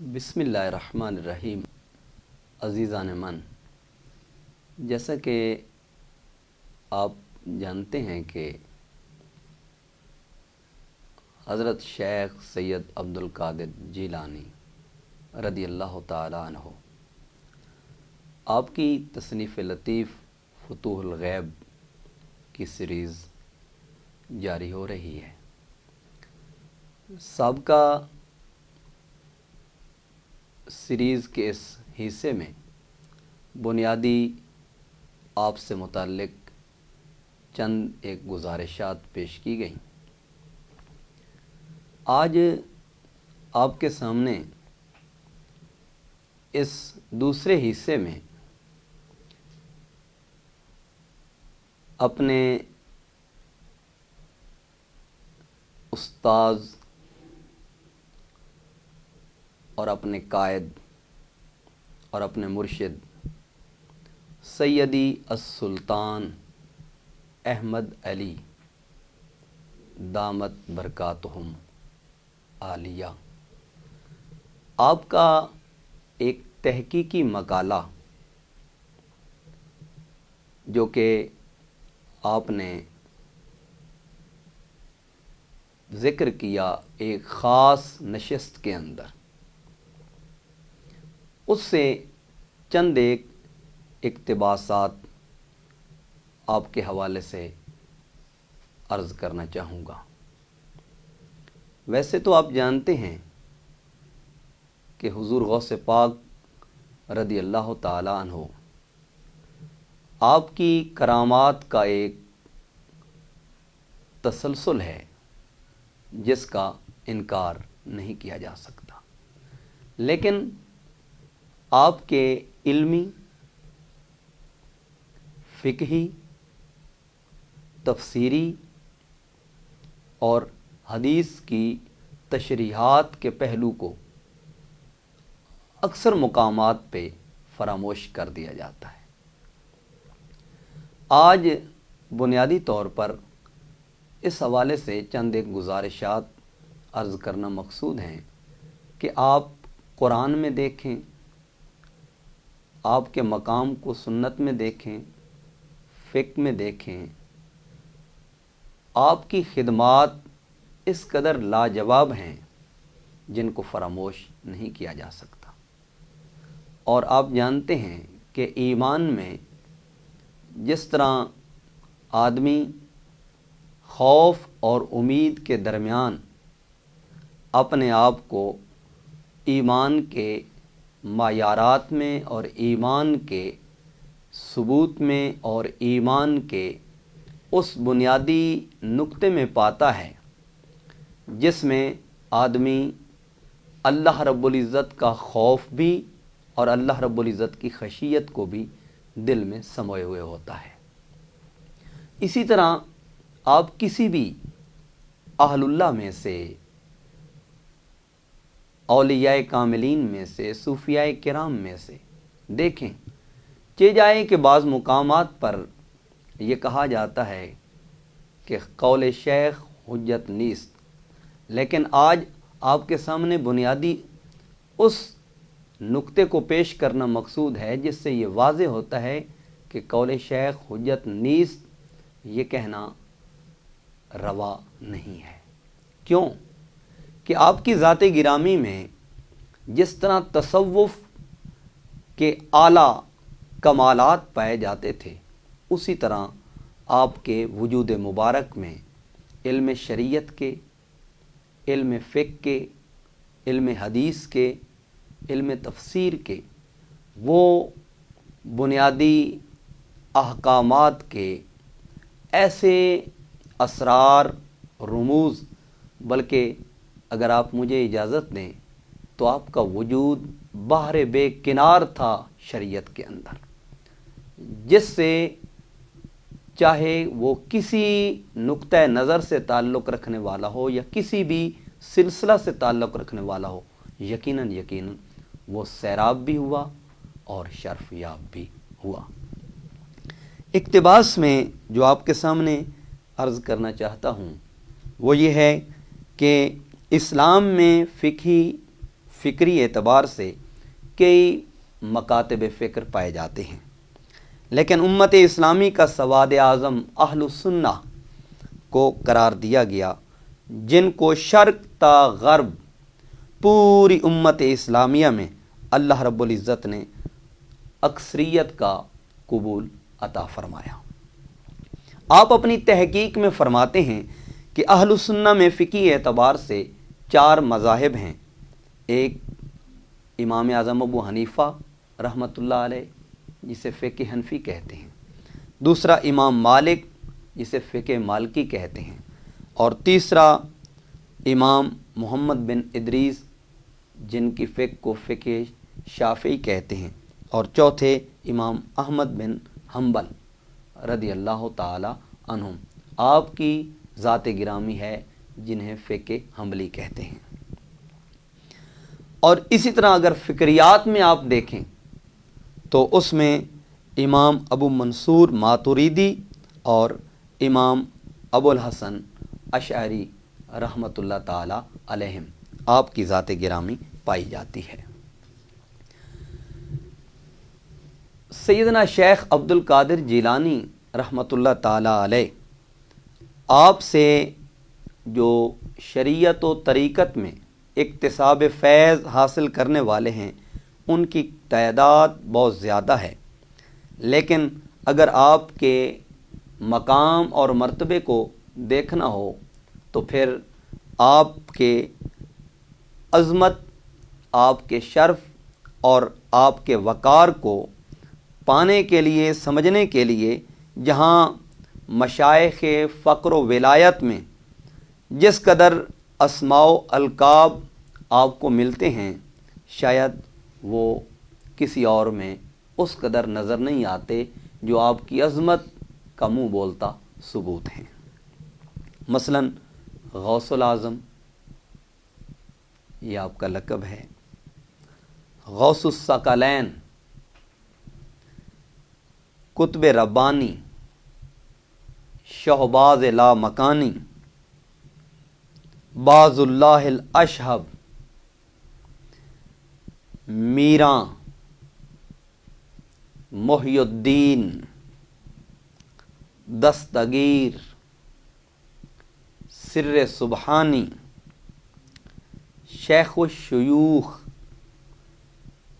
بسم اللہ الرحمن الرحیم۔ عزیزان من، جیسا کہ آپ جانتے ہیں کہ حضرت شیخ سید عبدالقادر جیلانی رضی اللہ تعالیٰ عنہ آپ کی تصنیف لطیف فتوح الغیب کی سیریز جاری ہو رہی ہے۔ سابقہ سیریز کے اس حصے میں بنیادی آپ سے متعلق چند ایک گزارشات پیش کی گئیں۔ آج آپ کے سامنے اس دوسرے حصے میں اپنے استاذ اور اپنے قائد اور اپنے مرشد سیدی السلطان احمد علی دامت برکاتہم عالیہ آپ کا ایک تحقیقی مقالہ جو کہ آپ نے ذکر کیا ایک خاص نشست کے اندر، اس سے چند ایک اقتباسات آپ کے حوالے سے عرض کرنا چاہوں گا۔ ویسے تو آپ جانتے ہیں کہ حضور غوث پاک رضی اللہ تعالیٰ عنہ آپ کی کرامات کا ایک تسلسل ہے جس کا انکار نہیں کیا جا سکتا، لیکن آپ کے علمی، فقہی، تفسیری اور حدیث کی تشریحات کے پہلو کو اکثر مقامات پہ فراموش کر دیا جاتا ہے۔ آج بنیادی طور پر اس حوالے سے چند ایک گزارشات عرض کرنا مقصود ہیں کہ آپ قرآن میں دیکھیں، آپ کے مقام کو سنت میں دیکھیں، فقہ میں دیکھیں، آپ کی خدمات اس قدر لاجواب ہیں جن کو فراموش نہیں کیا جا سکتا۔ اور آپ جانتے ہیں کہ ایمان میں جس طرح آدمی خوف اور امید کے درمیان اپنے آپ کو ایمان کے معیارات میں اور ایمان کے ثبوت میں اور ایمان کے اس بنیادی نقطے میں پاتا ہے جس میں آدمی اللہ رب العزت کا خوف بھی اور اللہ رب العزت کی خشیت کو بھی دل میں سموئے ہوئے ہوتا ہے۔ اسی طرح آپ کسی بھی اہل اللہ میں سے، اولیاء کاملین میں سے، صوفیاء کرام میں سے دیکھیں، چہ جائے کہ بعض مقامات پر یہ کہا جاتا ہے کہ قول شیخ حجت نیست، لیکن آج آپ کے سامنے بنیادی اس نقطے کو پیش کرنا مقصود ہے جس سے یہ واضح ہوتا ہے کہ قول شیخ حجت نیست یہ کہنا روا نہیں ہے۔ کیوں کہ آپ کی ذات گرامی میں جس طرح تصوف کے اعلیٰ کمالات پائے جاتے تھے، اسی طرح آپ کے وجود مبارک میں علم شریعت کے، علم فقہ کے، علم حدیث کے، علم تفسیر کے وہ بنیادی احکامات کے ایسے اسرار، رموز، بلکہ اگر آپ مجھے اجازت دیں تو آپ کا وجود بحر بے کنار تھا شریعت کے اندر، جس سے چاہے وہ کسی نقطہ نظر سے تعلق رکھنے والا ہو یا کسی بھی سلسلہ سے تعلق رکھنے والا ہو، یقیناً وہ سیراب بھی ہوا اور شرف یاب بھی ہوا۔ اقتباس میں جو آپ کے سامنے عرض کرنا چاہتا ہوں وہ یہ ہے کہ اسلام میں فقہی فکری اعتبار سے کئی مکاتب فکر پائے جاتے ہیں، لیکن امت اسلامی کا سواد اعظم اہل السنہ کو قرار دیا گیا، جن کو شرق تا غرب پوری امت اسلامیہ میں اللہ رب العزت نے اکثریت کا قبول عطا فرمایا۔ آپ اپنی تحقیق میں فرماتے ہیں کہ اہل السنہ میں فقہی اعتبار سے 4 مذاہب ہیں۔ ایک امام اعظم ابو حنیفہ رحمۃ اللہ علیہ، جسے فقہ حنفی کہتے ہیں۔ دوسرا امام مالک، جسے فقہ مالکی کہتے ہیں۔ اور تیسرا امام محمد بن ادریس، جن کی فقہ کو فقہ شافعی کہتے ہیں۔ اور چوتھے امام احمد بن حنبل رضی اللہ تعالی عنہم، آپ کی ذات گرامی ہے جنہیں فقہ حنبلی کہتے ہیں۔ اور اسی طرح اگر فکریات میں آپ دیکھیں تو اس میں امام ابو منصور ماتوریدی اور امام ابو الحسن اشعری رحمۃ اللہ تعالی علیہم، آپ کی ذات گرامی پائی جاتی ہے۔ سیدنا شیخ عبد القادر جیلانی رحمۃ اللہ تعالی علیہ، آپ سے جو شریعت و طریقت میں اکتساب فیض حاصل کرنے والے ہیں ان کی تعداد بہت زیادہ ہے، لیکن اگر آپ کے مقام اور مرتبے کو دیکھنا ہو تو پھر آپ کے عظمت، آپ کے شرف اور آپ کے وقار کو پانے کے لیے، سمجھنے کے لیے، جہاں مشائخ فقر و ولایت میں جس قدر اسماء و القاب آپ کو ملتے ہیں، شاید وہ کسی اور میں اس قدر نظر نہیں آتے جو آپ کی عظمت کا منہ بولتا ثبوت ہیں۔ مثلا غوث العظم، یہ آپ کا لقب ہے۔ غوث الثقلین، قطب ربانی، شہباز لا مکانی، باز اللہ الاشہب، میراں، محی الدین، دستگیر، سر سبحانی، شیخ الشیوخ،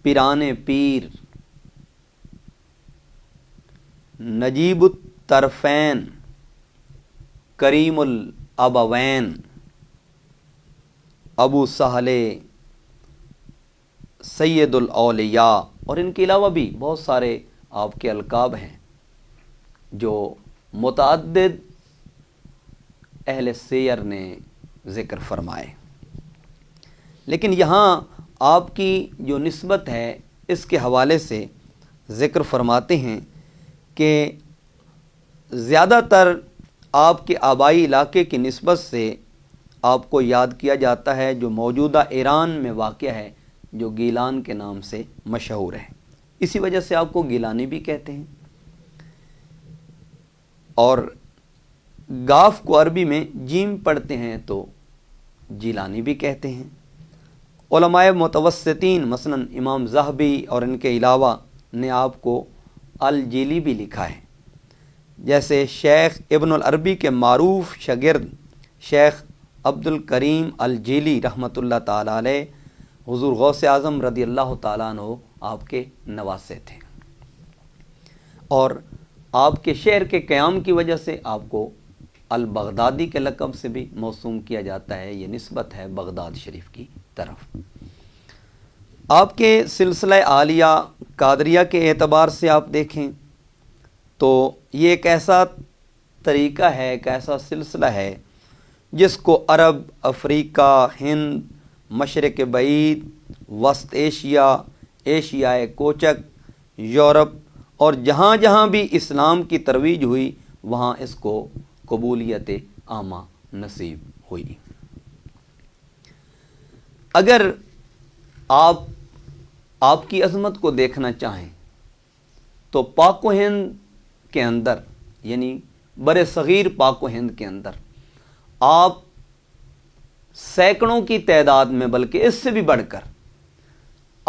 پیران پیر، نجیب الطرفین، کریم الابوین، ابو سہل، سید الاولیاء، اور ان کے علاوہ بھی بہت سارے آپ کے القاب ہیں جو متعدد اہل سیر نے ذکر فرمائے۔ لیکن یہاں آپ کی جو نسبت ہے اس کے حوالے سے ذکر فرماتے ہیں کہ زیادہ تر آپ کے آبائی علاقے کی نسبت سے آپ کو یاد کیا جاتا ہے جو موجودہ ایران میں واقع ہے، جو گیلان کے نام سے مشہور ہے، اسی وجہ سے آپ کو گیلانی بھی کہتے ہیں۔ اور گاف کو عربی میں جیم پڑھتے ہیں تو جیلانی بھی کہتے ہیں۔ علماء متوسطین مثلا امام ذہبی اور ان کے علاوہ نے آپ کو الجیلی بھی لکھا ہے، جیسے شیخ ابن العربی کے معروف شاگرد شیخ عبد الکریم الجیلی رحمۃ اللہ تعالی علیہ، حضور غوث اعظم رضی اللہ تعالیٰ عنہ آپ کے نواسے تھے، اور آپ کے شعر کے قیام کی وجہ سے آپ کو البغدادی کے لقب سے بھی موسوم کیا جاتا ہے۔ یہ نسبت ہے بغداد شریف کی طرف۔ آپ کے سلسلہ عالیہ قادریہ کے اعتبار سے آپ دیکھیں تو یہ ایک ایسا طریقہ ہے، ایک ایسا سلسلہ ہے جس کو عرب، افریقہ، ہند، مشرق بعید، وسط ایشیا، ایشیائے کوچک، یورپ اور جہاں جہاں بھی اسلام کی ترویج ہوئی وہاں اس کو قبولیت عامہ نصیب ہوئی۔ اگر آپ کی عظمت کو دیکھنا چاہیں تو پاک و ہند کے اندر، یعنی بر صغیر پاک و ہند کے اندر آپ سینکڑوں کی تعداد میں، بلکہ اس سے بھی بڑھ کر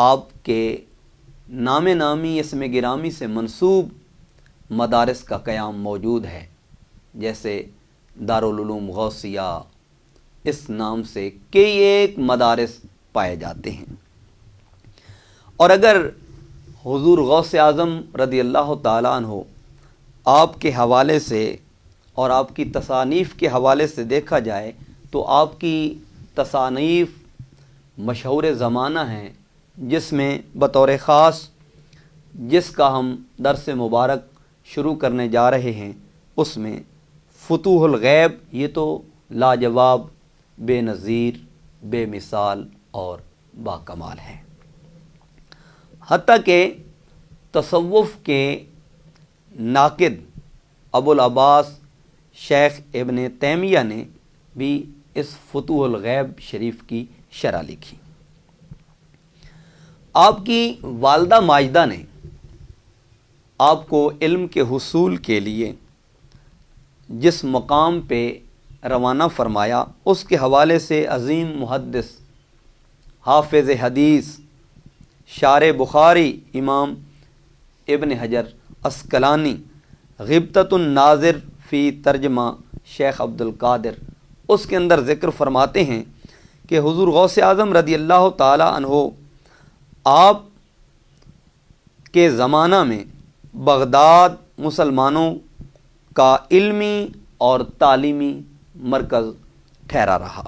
آپ کے نام نامی اسم گرامی سے منسوب مدارس کا قیام موجود ہے، جیسے دارالعلوم غوثیہ، اس نام سے کئی ایک مدارس پائے جاتے ہیں۔ اور اگر حضور غوث اعظم رضی اللہ تعالیٰ عنہ آپ کے حوالے سے اور آپ کی تصانیف کے حوالے سے دیکھا جائے تو آپ کی تصانیف مشہور زمانہ ہیں، جس میں بطور خاص جس کا ہم درس مبارک شروع کرنے جا رہے ہیں، اس میں فتوح الغیب یہ تو لاجواب، بے نظیر، بے مثال اور باکمال ہے۔ حتیٰ کہ تصوف کے ناقد ابو العباس شیخ ابن تیمیہ نے بھی اس فتوح الغیب شریف کی شرح لکھی۔ آپ کی والدہ ماجدہ نے آپ کو علم کے حصول کے لیے جس مقام پہ روانہ فرمایا، اس کے حوالے سے عظیم محدث، حافظ حدیث، شارح بخاری امام ابن حجر عسقلانی غبطۃ الناظر فی ترجمہ شیخ عبد القادر، اس کے اندر ذکر فرماتے ہیں کہ حضور غوث اعظم رضی اللہ تعالی عنہ آپ کے زمانہ میں بغداد مسلمانوں کا علمی اور تعلیمی مرکز ٹھہرا رہا۔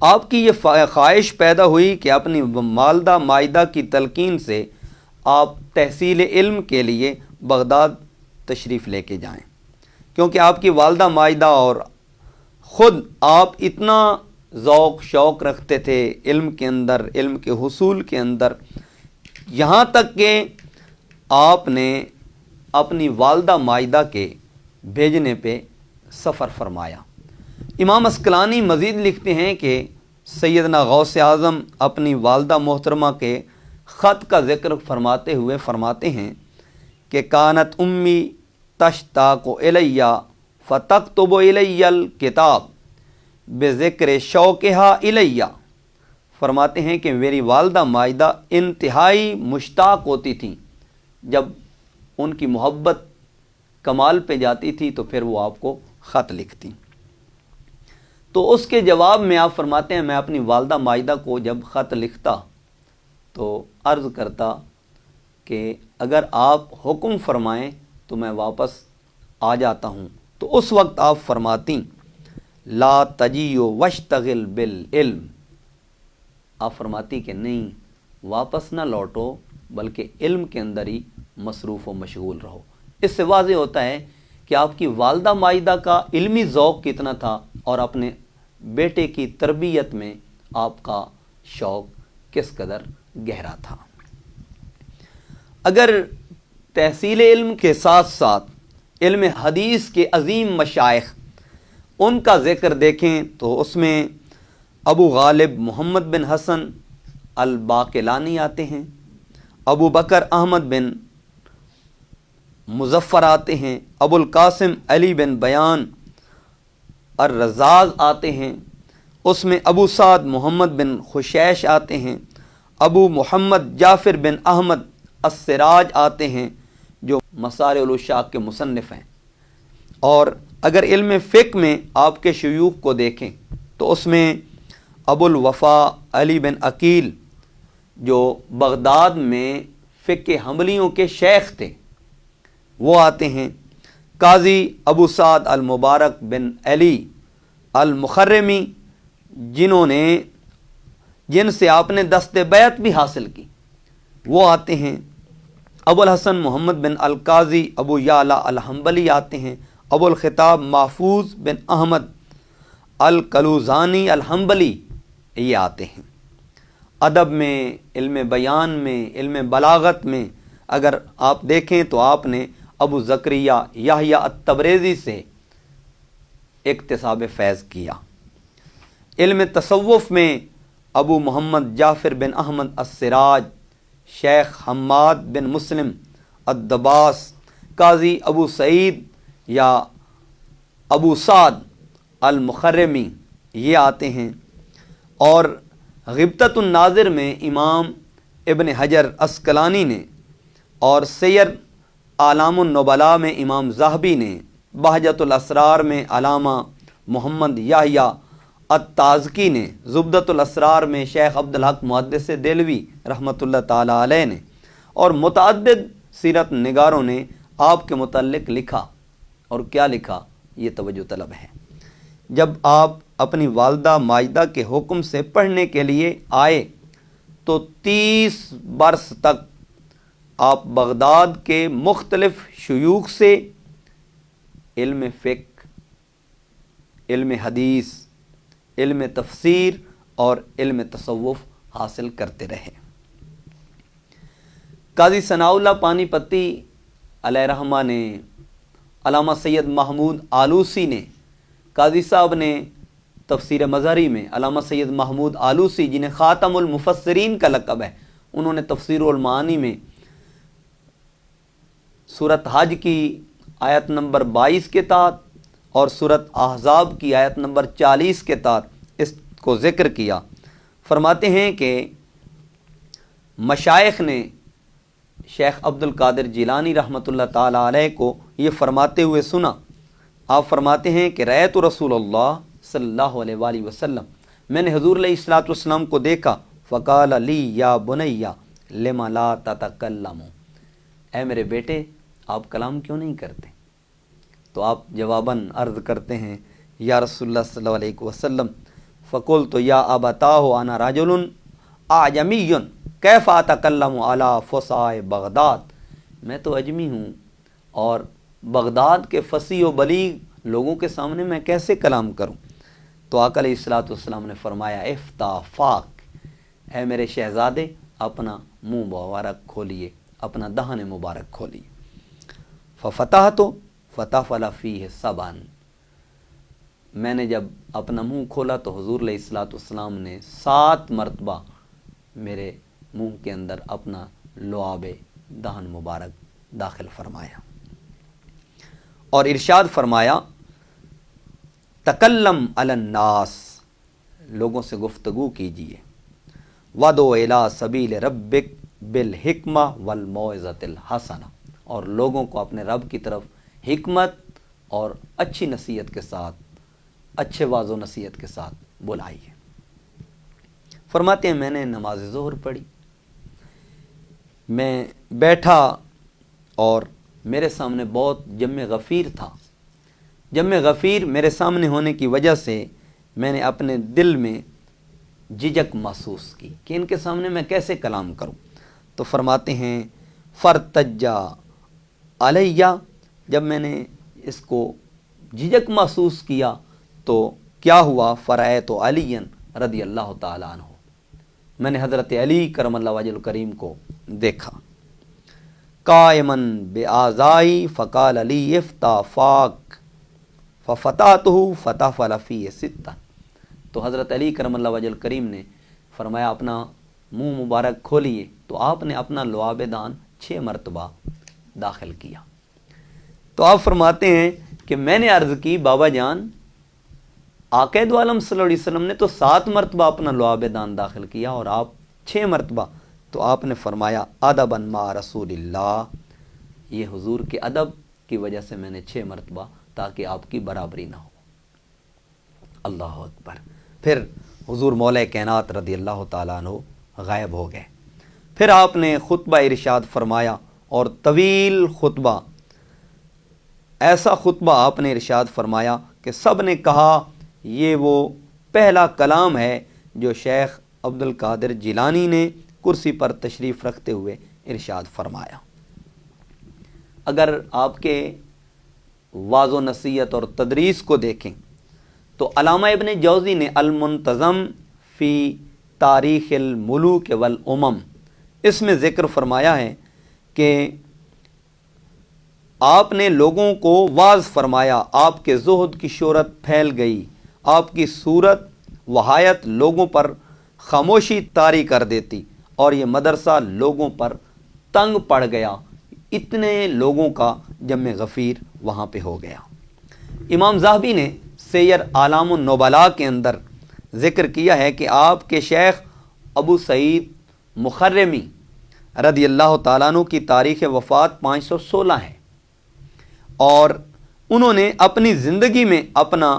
آپ کی یہ خواہش پیدا ہوئی کہ اپنی والدہ ماجدہ کی تلقین سے آپ تحصیل علم کے لیے بغداد تشریف لے کے جائیں، کیونکہ آپ کی والدہ ماجدہ اور خود آپ اتنا ذوق شوق رکھتے تھے علم کے اندر، علم کے حصول کے اندر، یہاں تک کہ آپ نے اپنی والدہ ماجدہ کے بھیجنے پہ سفر فرمایا۔ امام عسقلانی مزید لکھتے ہیں کہ سیدنا غوث اعظم اپنی والدہ محترمہ کے خط کا ذکر فرماتے ہوئے فرماتے ہیں کہ کانت امی تشتاق الیہ فتکتب الی الکتاب بذکر شوقہا الیہ، فرماتے ہیں کہ میری والدہ ماجدہ انتہائی مشتاق ہوتی تھیں، جب ان کی محبت کمال پہ جاتی تھی تو پھر وہ آپ کو خط لکھتی۔ تو اس کے جواب میں آپ فرماتے ہیں میں اپنی والدہ ماجدہ کو جب خط لکھتا تو عرض کرتا کہ اگر آپ حکم فرمائیں تو میں واپس آ جاتا ہوں، تو اس وقت آپ فرماتی لا تجیو واشتغل بالعلم، آپ فرماتی کہ نہیں واپس نہ لوٹو بلکہ علم کے اندر ہی مصروف و مشغول رہو۔ اس سے واضح ہوتا ہے کہ آپ کی والدہ ماجدہ کا علمی ذوق کتنا تھا اور اپنے بیٹے کی تربیت میں آپ کا شوق کس قدر گہرا تھا۔ اگر تحصیل علم کے ساتھ ساتھ علم حدیث کے عظیم مشائخ ان کا ذکر دیکھیں تو اس میں ابو غالب محمد بن حسن الباقلانی آتے ہیں، ابو بکر احمد بن مظفر آتے ہیں، ابو القاسم علی بن بیان الرزاز آتے ہیں، اس میں ابو سعد محمد بن خشیش آتے ہیں، ابو محمد جعفر بن احمد السراج آتے ہیں جو مصارع الاشاق کے مصنف ہیں۔ اور اگر علم فقہ میں آپ کے شیوخ کو دیکھیں تو اس میں ابو الوفا علی بن عقیل جو بغداد میں فقہ حنبلیوں کے شیخ تھے وہ آتے ہیں، قاضی ابو سعد المبارک بن علی المخرمی جن سے آپ نے دست بیعت بھی حاصل کی وہ آتے ہیں، ابو الحسن محمد بن القاضی ابو یعلا الحنبلی آتے ہیں، ابو الخطاب محفوظ بن احمد الکلوزانی الحنبلی یہ آتے ہیں۔ ادب میں، علم بیان میں، علم بلاغت میں اگر آپ دیکھیں تو آپ نے ابو زکریا یحییٰ التبریزی سے اکتساب فیض کیا۔ علم تصوف میں ابو محمد جعفر بن احمد السراج، شیخ حماد بن مسلم الدباس، قاضی ابو سعید یا ابو سعد المخرمی یہ آتے ہیں۔ اور غبطۃ الناظر میں امام ابن حجر اسقلانی نے اور سیر اعلام النبلاء میں امام ذہبی نے، بہجت الاسرار میں علامہ محمد یحییٰ التازکی نے، زبدۃ الاسرار میں شیخ عبدالحق محدث دہلوی رحمۃ اللہ تعالیٰ علیہ نے، اور متعدد سیرت نگاروں نے آپ کے متعلق لکھا۔ اور کیا لکھا، یہ توجہ طلب ہے۔ جب آپ اپنی والدہ ماجدہ کے حکم سے پڑھنے کے لیے آئے تو 30 برس تک آپ بغداد کے مختلف شیوخ سے علم فقہ، علم حدیث، علم تفسیر اور علم تصوف حاصل کرتے رہے۔ قاضی ثناء اللہ پانی پتی علیہ رحمہ نے، علامہ سید محمود آلوسی نے، قاضی صاحب نے تفسیر مظہری میں، علامہ سید محمود آلوسی جنہیں خاتم المفسرین کا لقب ہے، انہوں نے تفسیر المعانی میں سورۃ حج کی آیت نمبر 22 کے تحت اور سورۃ احزاب کی آیت نمبر 40 کے تحت اس کو ذکر کیا۔ فرماتے ہیں کہ مشائخ نے شیخ عبد القادر جیلانی رحمۃ اللہ تعالیٰ علیہ کو یہ فرماتے ہوئے سنا۔ آپ فرماتے ہیں کہ رأیت رسول اللہ صلی اللہ علیہ وآلہ وسلم، میں نے حضور علیہ الصلوۃ والسلام کو دیکھا، فقال لی یا بنی لما لا تتکلم، اے میرے بیٹے آپ کلام کیوں نہیں کرتے؟ تو آپ جواباً عرض کرتے ہیں یا رسول اللہ صلی اللہ علیہ وسلم، فقلت یا ابتاہ انا رجل اعجمی کیف اتکلم علی فصاح بغداد، میں تو اجمی ہوں اور بغداد کے فصیح و بلیغ لوگوں کے سامنے میں کیسے کلام کروں؟ تو آقا علیہ الصلوۃ والسلام نے فرمایا افتح فاک، اے میرے شہزادے اپنا منہ مبارک کھولیے، اپنا دہن مبارک کھولیے۔ ففتحت فطفل فیہ سبعا، میں نے جب اپنا منہ کھولا تو حضور علیہ الصلوۃ والسلام نے 7 مرتبہ میرے منہ کے اندر اپنا لعاب دہن مبارک داخل فرمایا اور ارشاد فرمایا تکلم علی الناس، لوگوں سے گفتگو کیجیے، وادعو الی سبیل ربک بالحکمہ والموعظۃ الحسنہ، اور لوگوں کو اپنے رب کی طرف حکمت اور اچھی نصیحت کے ساتھ، اچھے واعظ و نصیحت کے ساتھ بلائیے۔ فرماتے ہیں میں نے نماز ظہر پڑھی، میں بیٹھا اور میرے سامنے بہت جمع غفیر تھا۔ جمع غفیر میرے سامنے ہونے کی وجہ سے میں نے اپنے دل میں جھجک محسوس کی کہ ان کے سامنے میں کیسے کلام کروں۔ تو فرماتے ہیں فرتجا علیہ، جب میں نے اس کو جھجک محسوس کیا تو کیا ہوا، فرأیت علی رضی اللہ تعالیٰ عنہ، میں نے حضرت علی کرم اللہ وجہ الکریم کو دیکھا، قائماً بآذائی فقال علی افتح فاک ففتحتہ فطفل فیہ ستہ، تو حضرت علی کرم اللہ وجہ الکریم نے فرمایا اپنا منہ مبارک کھولیے، تو آپ نے اپنا لعاب دان 6 مرتبہ داخل کیا۔ تو آپ فرماتے ہیں کہ میں نے عرض کی بابا جان آقا دو عالم صلی اللہ علیہ وسلم نے تو 7 مرتبہ اپنا لعاب دان داخل کیا اور آپ 6 مرتبہ، تو آپ نے فرمایا ادبا مع رسول اللہ، یہ حضور کے ادب کی وجہ سے میں نے 6 مرتبہ، تاکہ آپ کی برابری نہ ہو۔ اللہ اکبر۔ پھر حضور مولا کائنات رضی اللہ تعالیٰ عنہ غائب ہو گئے۔ پھر آپ نے خطبہ ارشاد فرمایا اور طویل خطبہ، ایسا خطبہ آپ نے ارشاد فرمایا کہ سب نے کہا یہ وہ پہلا کلام ہے جو شیخ عبد القادر جیلانی نے کرسی پر تشریف رکھتے ہوئے ارشاد فرمایا۔ اگر آپ کے واعظ و نصیحت اور تدریس کو دیکھیں تو علامہ ابن جوزی نے المنتظم فی تاریخ الملوک والامم، اس میں ذکر فرمایا ہے کہ آپ نے لوگوں کو واعظ فرمایا، آپ کے زہد کی شہرت پھیل گئی، آپ کی صورت وحایت لوگوں پر خاموشی طاری کر دیتی اور یہ مدرسہ لوگوں پر تنگ پڑ گیا، اتنے لوگوں کا جمع غفیر وہاں پہ ہو گیا۔ امام ذہبی نے سیر اعلام النبلاء کے اندر ذکر کیا ہے کہ آپ کے شیخ ابو سعید مخرمی رضی اللہ تعالیٰ عنہ کی تاریخ وفات 516 ہے، اور انہوں نے اپنی زندگی میں اپنا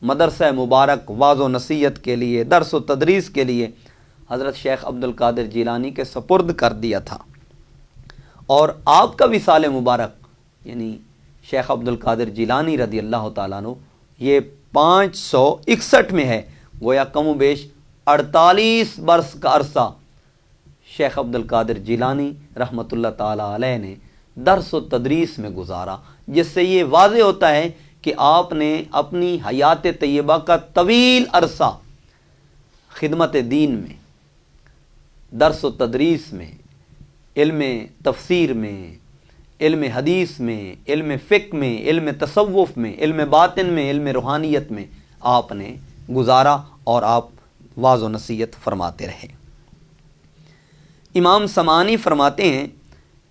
مدرسہ مبارک واعظ و نصیحت کے لیے، درس و تدریس کے لیے حضرت شیخ عبد القادر جیلانی کے سپرد کر دیا تھا، اور آپ کا وصال مبارک یعنی شیخ عبد القادر جیلانی رضی اللہ تعالیٰ عنہ یہ 561 میں ہے۔ گویا کم و بیش 48 برس کا عرصہ شیخ عبد القادر جیلانی رحمۃ اللہ تعالیٰ علیہ نے درس و تدریس میں گزارا، جس سے یہ واضح ہوتا ہے کہ آپ نے اپنی حیات طیبہ کا طویل عرصہ خدمت دین میں، درس و تدریس میں، علم تفسیر میں، علم حدیث میں، علم فقہ میں، علم تصوف میں، علم باطن میں، علم روحانیت میں آپ نے گزارا، اور آپ واعظ و نصیحت فرماتے رہے۔ امام سمعانی فرماتے ہیں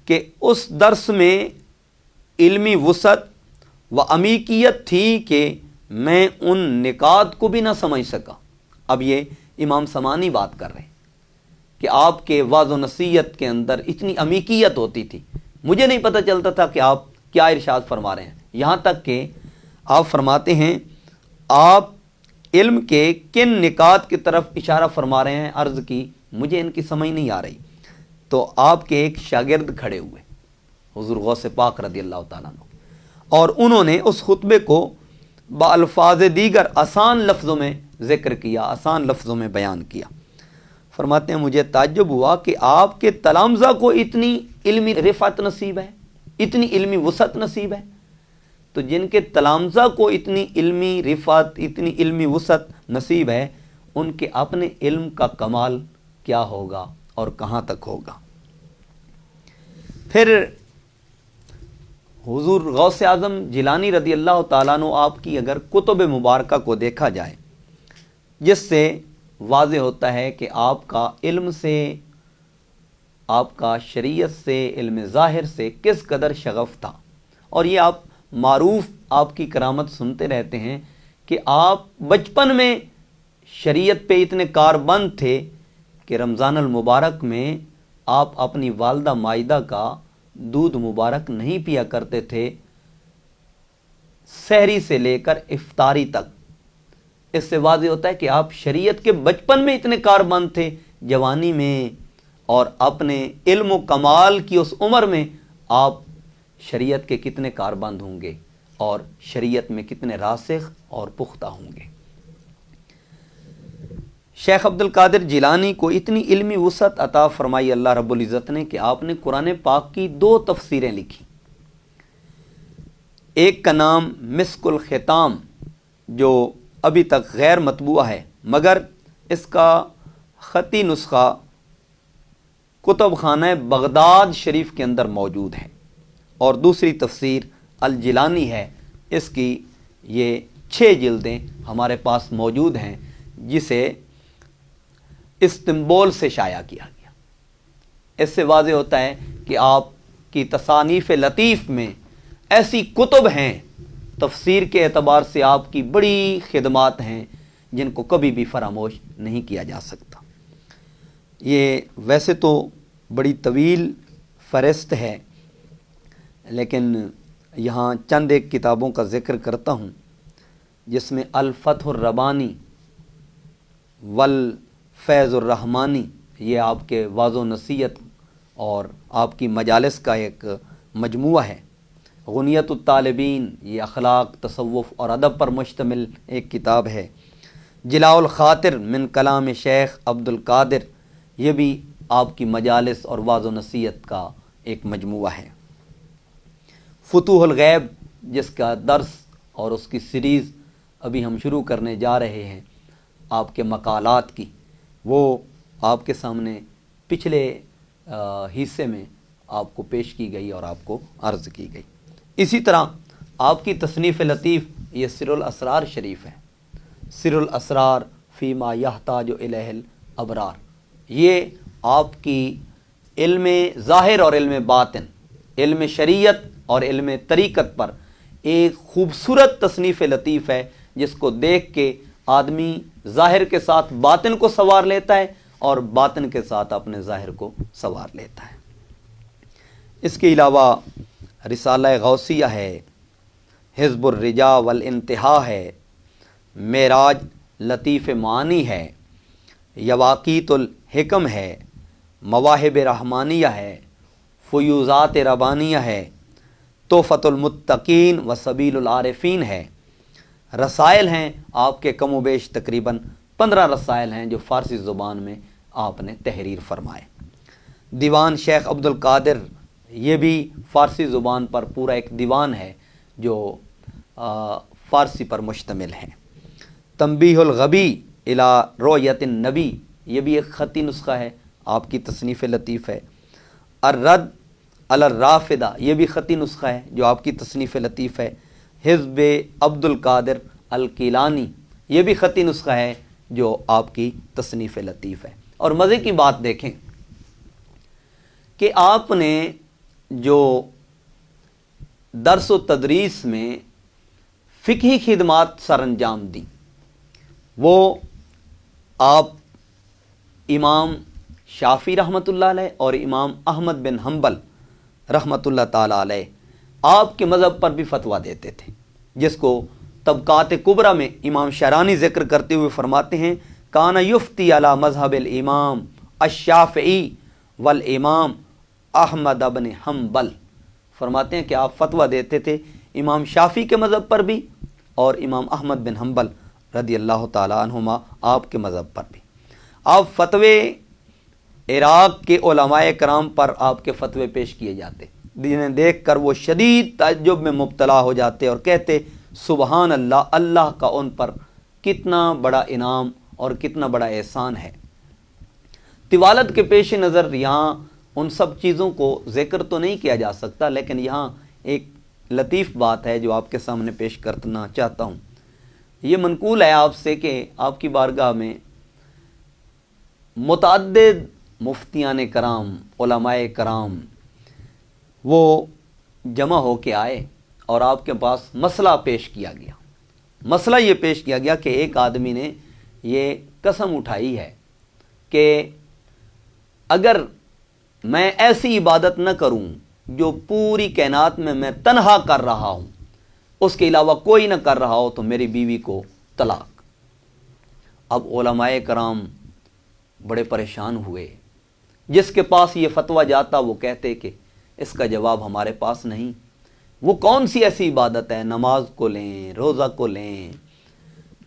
کہ اس درس میں علمی وسعت و عمیقیت تھی کہ میں ان نکات کو بھی نہ سمجھ سکا۔ اب یہ امام سمعانی بات کر رہے ہیں کہ آپ کے واعظ و نصیحت کے اندر اتنی عمیقیت ہوتی تھی، مجھے نہیں پتہ چلتا تھا کہ آپ کیا ارشاد فرما رہے ہیں، یہاں تک کہ آپ فرماتے ہیں آپ علم کے کن نکات کی طرف اشارہ فرما رہے ہیں، عرض کی مجھے ان کی سمجھ نہیں آ رہی، تو آپ کے ایک شاگرد کھڑے ہوئے حضور غوث پاک رضی اللہ تعالیٰ عنہ، اور انہوں نے اس خطبے کو بالفاظ دیگر آسان لفظوں میں ذکر کیا، آسان لفظوں میں بیان کیا۔ فرماتے ہیں مجھے تعجب ہوا کہ آپ کے تلامذہ کو اتنی علمی رفعت نصیب ہے، اتنی علمی وسعت نصیب ہے، تو جن کے تلامذہ کو اتنی علمی رفعت، اتنی علمی وسعت نصیب ہے، ان کے اپنے علم کا کمال کیا ہوگا اور کہاں تک ہوگا۔ پھر حضور غوث اعظم جیلانی رضی اللہ تعالیٰ عنہ آپ کی اگر کتب مبارکہ کو دیکھا جائے، جس سے واضح ہوتا ہے کہ آپ کا علم سے، آپ کا شریعت سے، علم ظاہر سے کس قدر شغف تھا، اور یہ آپ معروف آپ کی کرامت سنتے رہتے ہیں کہ آپ بچپن میں شریعت پہ اتنے کاربند تھے کہ رمضان المبارک میں آپ اپنی والدہ مائدہ کا دودھ مبارک نہیں پیا کرتے تھے، سحری سے لے کر افطاری تک۔ اس سے واضح ہوتا ہے کہ آپ شریعت کے بچپن میں اتنے کاربند تھے، جوانی میں اور اپنے علم و کمال کی اس عمر میں آپ شریعت کے کتنے کاربند ہوں گے اور شریعت میں کتنے راسخ اور پختہ ہوں گے۔ شیخ عبد القادر جیلانی کو اتنی علمی وسعت عطا فرمائی اللہ رب العزت نے کہ آپ نے قرآن پاک کی 2 تفسیریں لکھی۔ ایک کا نام مسک الختام، جو ابھی تک غیر مطبوع ہے، مگر اس کا خطی نسخہ کتب خانہ بغداد شریف کے اندر موجود ہے، اور دوسری تفسیر الجیلانی ہے، اس کی یہ 6 جلدیں ہمارے پاس موجود ہیں، جسے استنبول سے شائع کیا گیا۔ اس سے واضح ہوتا ہے کہ آپ کی تصانیف لطیف میں ایسی کتب ہیں، تفسیر کے اعتبار سے آپ کی بڑی خدمات ہیں، جن کو کبھی بھی فراموش نہیں کیا جا سکتا۔ یہ ویسے تو بڑی طویل فہرست ہے، لیکن یہاں چند ایک کتابوں کا ذکر کرتا ہوں، جس میں الفتح الربانی والفیض الرحمانی، یہ آپ کے واعظ و نصیحت اور آپ کی مجالس کا ایک مجموعہ ہے۔ غنیت الطالبین، یہ اخلاق، تصوف اور ادب پر مشتمل ایک کتاب ہے۔ جلاء الخاطر من کلام شیخ عبد القادر، یہ بھی آپ کی مجالس اور واعظ و نصیحت کا ایک مجموعہ ہے۔ فتوح الغیب، جس کا درس اور اس کی سیریز ابھی ہم شروع کرنے جا رہے ہیں، آپ کے مقالات کی، وہ آپ کے سامنے پچھلے حصے میں آپ کو پیش کی گئی اور آپ کو عرض کی گئی۔ اسی طرح آپ کی تصنیف لطیف یہ سر الاسرار شریف ہے، سر الاسرار فیما یحتاج الیہ الابرار، یہ آپ کی علم ظاہر اور علم باطن، علم شریعت اور علم طریقت پر ایک خوبصورت تصنیف لطیف ہے، جس کو دیکھ کے آدمی ظاہر کے ساتھ باطن کو سنوار لیتا ہے اور باطن کے ساتھ اپنے ظاہر کو سنوار لیتا ہے۔ اس کے علاوہ رسالہ غوثیہ ہے، حزب الرجا والانتہا ہے، معراج لطیف معانی ہے، یواقیت الحکم ہے، مواہب رحمانیہ ہے، فیوزات ربانیہ ہے، تحفۃ المتقین و سبیل العارفین ہے، رسائل ہیں آپ کے کم و بیش تقریباً 15 رسائل ہیں جو فارسی زبان میں آپ نے تحریر فرمائے۔ دیوان شیخ عبد القادر، یہ بھی فارسی زبان پر پورا ایک دیوان ہے جو فارسی پر مشتمل ہے۔ تنبیہ الغبی الی رؤیت النبی، یہ بھی ایک خطی نسخہ ہے، آپ کی تصنیف لطیف ہے۔ الرد علی الرافضہ، یہ بھی خطی نسخہ ہے جو آپ کی تصنیف لطیف ہے۔ حزب عبد القادر الکیلانی، یہ بھی خطی نسخہ ہے جو آپ کی تصنیف لطیف ہے۔ اور مزے کی بات دیکھیں کہ آپ نے جو درس و تدریس میں فقہی خدمات سر انجام دی، وہ آپ امام شافعی رحمۃ اللہ علیہ اور امام احمد بن حنبل رحمۃ اللہ تعالیٰ علیہ آپ کے مذہب پر بھی فتویٰ دیتے تھے، جس کو طبقات کبریٰ میں امام شرانی ذکر کرتے ہوئے فرماتے ہیں کان یفتی علی مذہب الامام الشافعی والامام احمد بن حنبل، فرماتے ہیں کہ آپ فتویٰ دیتے تھے امام شافعی کے مذہب پر بھی اور امام احمد بن حنبل رضی اللہ تعالیٰ عنہما آپ کے مذہب پر بھی۔ آپ فتوے عراق کے علماء کرام پر آپ کے فتوے پیش کیے جاتے، جنہیں دیکھ کر وہ شدید تعجب میں مبتلا ہو جاتے اور کہتے سبحان اللہ، اللہ کا ان پر کتنا بڑا انعام اور کتنا بڑا احسان ہے۔ طوالت کے پیش نظر یہاں ان سب چیزوں کو ذکر تو نہیں کیا جا سکتا، لیکن یہاں ایک لطیف بات ہے جو آپ کے سامنے پیش کرنا چاہتا ہوں۔ یہ منقول ہے آپ سے کہ آپ کی بارگاہ میں متعدد مفتیان کرام، علماء کرام وہ جمع ہو کے آئے اور آپ کے پاس مسئلہ پیش کیا گیا۔ مسئلہ یہ پیش کیا گیا کہ ایک آدمی نے یہ قسم اٹھائی ہے کہ اگر میں ایسی عبادت نہ کروں جو پوری کائنات میں تنہا کر رہا ہوں، اس کے علاوہ کوئی نہ کر رہا ہو، تو میری بیوی کو طلاق۔ اب علماء کرام بڑے پریشان ہوئے، جس کے پاس یہ فتویٰ جاتا وہ کہتے کہ اس کا جواب ہمارے پاس نہیں، وہ کون سی ایسی عبادت ہے، نماز کو لیں، روزہ کو لیں،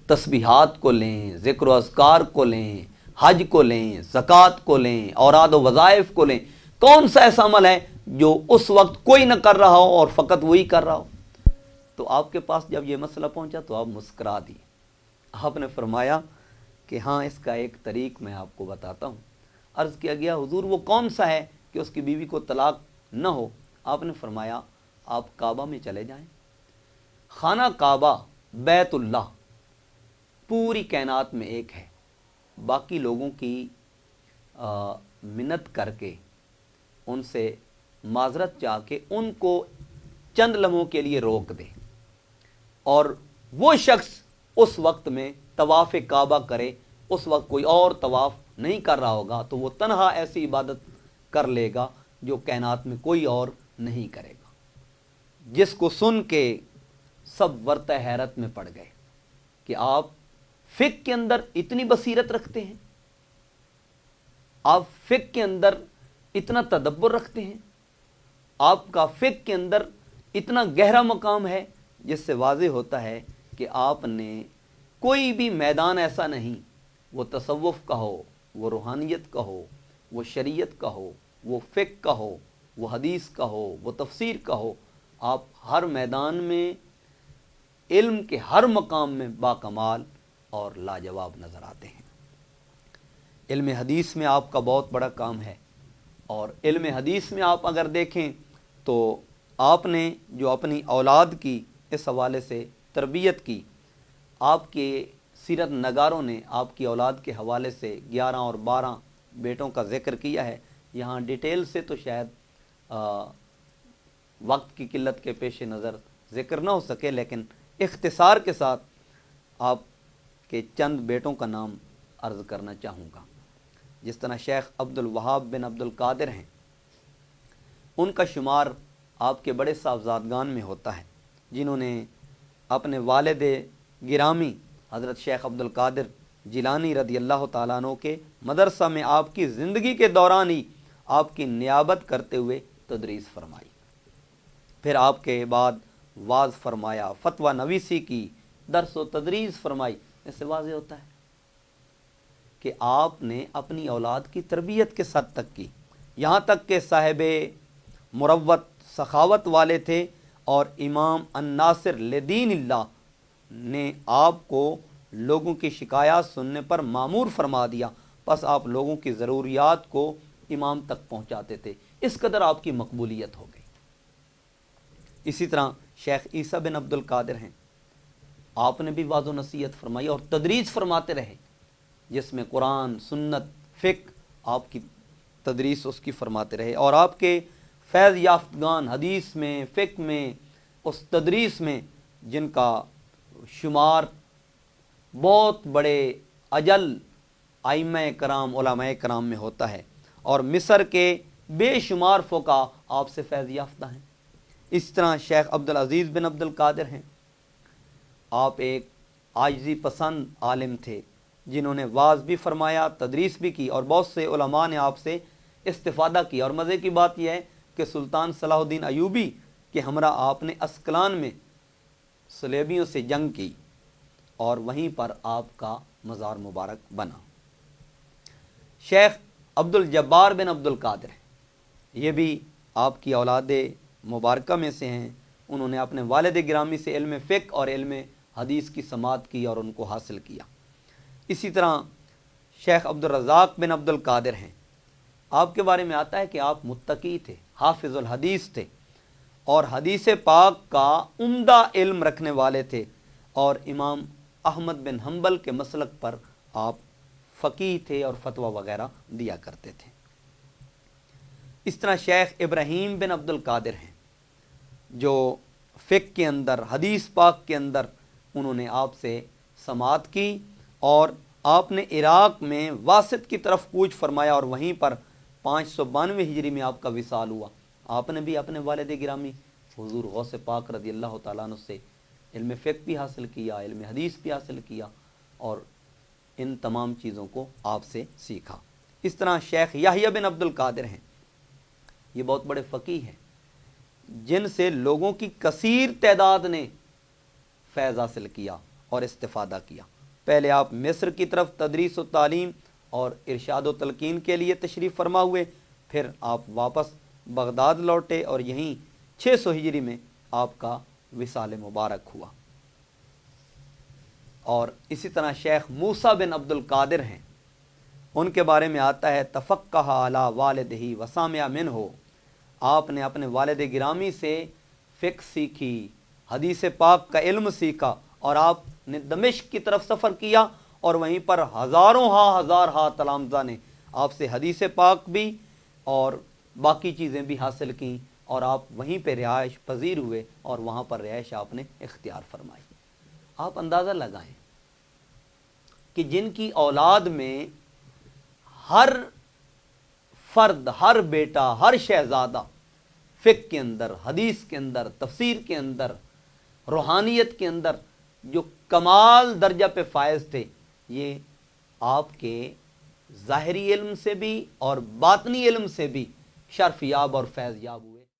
تسبیحات کو لیں، ذکر و اذکار کو لیں، حج کو لیں، زکوٰۃ کو لیں، اوراد و وظائف کو لیں، کون سا ایسا عمل ہے جو اس وقت کوئی نہ کر رہا ہو اور فقط وہی کر رہا ہو؟ تو آپ کے پاس جب یہ مسئلہ پہنچا تو آپ مسکرا دی۔ آپ نے فرمایا کہ ہاں، اس کا ایک طریق میں آپ کو بتاتا ہوں۔ عرض کیا گیا حضور وہ کون سا ہے کہ اس کی بیوی کو طلاق نہ ہو؟ آپ نے فرمایا آپ کعبہ میں چلے جائیں، خانہ کعبہ بیت اللہ پوری کائنات میں ایک ہے، باقی لوگوں کی منت کر کے ان سے معذرت چاہ کے ان کو چند لمحوں کے لیے روک دے، اور وہ شخص اس وقت میں طواف کعبہ کرے، اس وقت کوئی اور طواف نہیں کر رہا ہوگا، تو وہ تنہا ایسی عبادت کر لے گا جو کائنات میں کوئی اور نہیں کرے گا۔ جس کو سن کے سب ورطہ حیرت میں پڑ گئے کہ آپ فقہ کے اندر اتنی بصیرت رکھتے ہیں، آپ فقہ کے اندر اتنا تدبر رکھتے ہیں، آپ کا فقہ کے اندر اتنا گہرا مقام ہے، جس سے واضح ہوتا ہے کہ آپ نے کوئی بھی میدان ایسا نہیں، وہ تصوف کا ہو، وہ روحانیت کا ہو، وہ شریعت کا ہو، وہ فقہ کا ہو، وہ حدیث کا ہو، وہ تفسیر کا ہو، آپ ہر میدان میں علم کے ہر مقام میں باکمال اور لاجواب نظر آتے ہیں۔ علم حدیث میں آپ کا بہت بڑا کام ہے، اور علم حدیث میں آپ اگر دیکھیں تو آپ نے جو اپنی اولاد کی اس حوالے سے تربیت کی، آپ کے سیرت نگاروں نے آپ کی اولاد کے حوالے سے 11 اور 12 بیٹوں کا ذکر کیا ہے۔ یہاں ڈیٹیل سے تو شاید وقت کی قلت کے پیش نظر ذکر نہ ہو سکے، لیکن اختصار کے ساتھ آپ کے چند بیٹوں کا نام عرض کرنا چاہوں گا۔ جس طرح شیخ عبد الوہاب بن عبد القادر ہیں، ان کا شمار آپ کے بڑے صاحبزادگان میں ہوتا ہے جنہوں نے اپنے والد گرامی حضرت شیخ عبد القادر جیلانی رضی اللہ تعالیٰ عنہ کے مدرسہ میں آپ کی زندگی کے دوران ہی آپ کی نیابت کرتے ہوئے تدریس فرمائی، پھر آپ کے بعد واعظ فرمایا، فتویٰ نویسی کی، درس و تدریس فرمائی۔ اس سے واضح ہوتا ہے کہ آپ نے اپنی اولاد کی تربیت کس حد تک کی، یہاں تک کہ صاحب مروت سخاوت والے تھے، اور امام الناصر لدین اللہ نے آپ کو لوگوں کی شکایات سننے پر مامور فرما دیا، پس آپ لوگوں کی ضروریات کو امام تک پہنچاتے تھے، اس قدر آپ کی مقبولیت ہو گئی۔ اسی طرح شیخ عیسیٰ بن عبد القادر ہیں، آپ نے بھی واعظ و نصیحت فرمائی اور تدریس فرماتے رہے، جس میں قرآن، سنت، فقہ آپ کی تدریس اس کی فرماتے رہے، اور آپ کے فیض یافتگان حدیث میں، فقہ میں، اس تدریس میں جن کا شمار بہت بڑے اجل ائمہ کرام، علماء کرام میں ہوتا ہے، اور مصر کے بے شمار فقہا آپ سے فیض یافتہ ہیں۔ اس طرح شیخ عبدالعزیز بن عبد القادر ہیں، آپ ایک عاجزی پسند عالم تھے جنہوں نے واعظ بھی فرمایا، تدریس بھی کی، اور بہت سے علماء نے آپ سے استفادہ کیا۔ اور مزے کی بات یہ ہے کہ سلطان صلاح الدین ایوبی کے ہمراہ آپ نے اسکلان میں صلیبیوں سے جنگ کی، اور وہیں پر آپ کا مزار مبارک بنا۔ شیخ عبد الجبار بن عبد القادر ہیں، یہ بھی آپ کی اولاد مبارکہ میں سے ہیں، انہوں نے اپنے والد گرامی سے علم فقہ اور علم حدیث کی سماعت کی اور ان کو حاصل کیا۔ اسی طرح شیخ عبد الرزاق بن عبد القادر ہیں، آپ کے بارے میں آتا ہے کہ آپ متقی تھے، حافظ الحدیث تھے، اور حدیث پاک کا عمدہ علم رکھنے والے تھے، اور امام احمد بن حنبل کے مسلک پر آپ فقیہ تھے اور فتویٰ وغیرہ دیا کرتے تھے۔ اس طرح شیخ ابراہیم بن عبد القادر ہیں، جو فقہ کے اندر، حدیث پاک کے اندر انہوں نے آپ سے سماعت کی، اور آپ نے عراق میں واسط کی طرف کوچ فرمایا، اور وہیں پر 592 ہجری میں آپ کا وصال ہوا۔ آپ نے بھی اپنے والد گرامی حضور غوث پاک رضی اللہ تعالیٰ عنہ سے علم فقہ بھی حاصل کیا، علم حدیث بھی حاصل کیا، اور ان تمام چیزوں کو آپ سے سیکھا۔ اس طرح شیخ یحییٰ بن عبد القادر ہیں، یہ بہت بڑے فقیہ ہیں جن سے لوگوں کی کثیر تعداد نے فیض حاصل کیا اور استفادہ کیا۔ پہلے آپ مصر کی طرف تدریس و تعلیم اور ارشاد و تلقین کے لیے تشریف فرما ہوئے، پھر آپ واپس بغداد لوٹے، اور یہیں 600 ہجری میں آپ کا وصال مبارک ہوا۔ اور اسی طرح شیخ موسیٰ بن عبد القادر ہیں، ان کے بارے میں آتا ہے تفقہ علی والدہ وسامع منہ، آپ نے اپنے والد گرامی سے فقہ سیکھی، حدیث پاک کا علم سیکھا، اور آپ نے دمشق کی طرف سفر کیا، اور وہیں پر ہزارہ تلامذہ نے آپ سے حدیث پاک بھی اور باقی چیزیں بھی حاصل کیں، اور آپ وہیں پہ رہائش پذیر ہوئے، اور وہاں پر رہائش آپ نے اختیار فرمائی۔ آپ اندازہ لگائیں کہ جن کی اولاد میں ہر فرد، ہر بیٹا، ہر شہزادہ فقہ کے اندر، حدیث کے اندر، تفسیر کے اندر، روحانیت کے اندر جو کمال درجہ پہ فائز تھے، یہ آپ کے ظاہری علم سے بھی اور باطنی علم سے بھی شرف یاب اور فیض یاب ہوئے۔